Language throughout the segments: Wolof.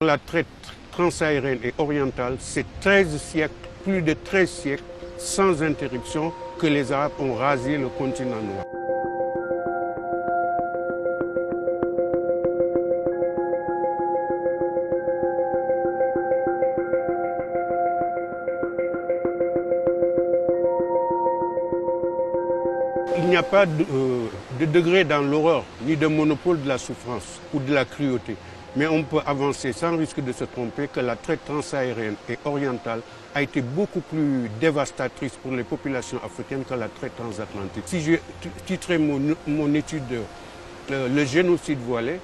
La traite transsaharienne et orientale, c'est 13 siècles, plus de 13 siècles, sans interruption, que les Arabes ont rasé le continent noir. Il n'y a pas de degré dans l'horreur, ni de monopole de la souffrance ou de la cruauté. Mais on peut avancer sans risque de se tromper que la traite transsaharienne et orientale a été beaucoup plus dévastatrice pour les populations africaines que la traite transatlantique. Si j'ai titré mon étude le génocide voilé,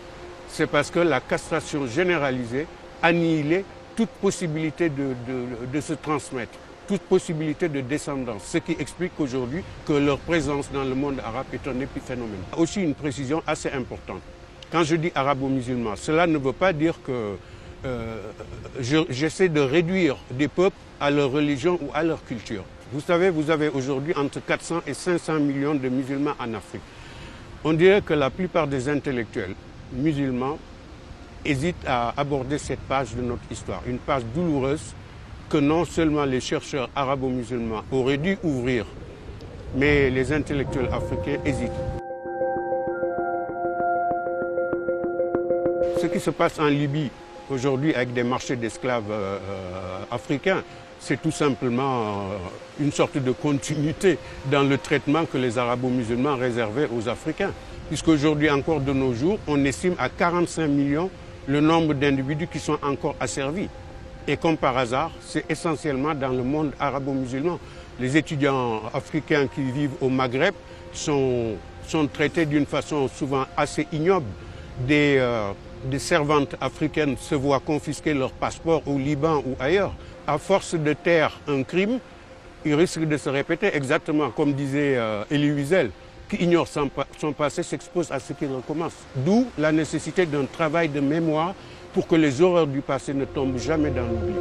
c'est parce que la castration généralisée annihilait toute possibilité de se transmettre, toute possibilité de descendance, ce qui explique aujourd'hui que leur présence dans le monde arabe est un épiphénomène. Aussi une précision assez importante. Quand je dis arabo-musulman, cela ne veut pas dire que j'essaie de réduire des peuples à leur religion ou à leur culture. Vous savez, vous avez aujourd'hui entre 400 et 500 millions de musulmans en Afrique. On dirait que la plupart des intellectuels musulmans hésitent à aborder cette page de notre histoire, une page douloureuse que non seulement les chercheurs arabo-musulmans auraient dû ouvrir, mais les intellectuels africains hésitent. Ce qui se passe en Libye aujourd'hui avec des marchés d'esclaves africains, c'est tout simplement une sorte de continuité dans le traitement que les arabo-musulmans réservaient aux Africains. Puisqu'aujourd'hui encore de nos jours, on estime à 45 millions le nombre d'individus qui sont encore asservis. Et comme par hasard, c'est essentiellement dans le monde arabo-musulman. Les étudiants africains qui vivent au Maghreb sont traités d'une façon souvent assez ignoble. Des servantes africaines se voient confisquer leur passeport au Liban ou ailleurs. À force de taire un crime, il risque de se répéter exactement comme disait Elie Wiesel, qui ignore son passé s'expose à ce qu'il recommence. D'où la nécessité d'un travail de mémoire pour que les horreurs du passé ne tombent jamais dans l'oubli.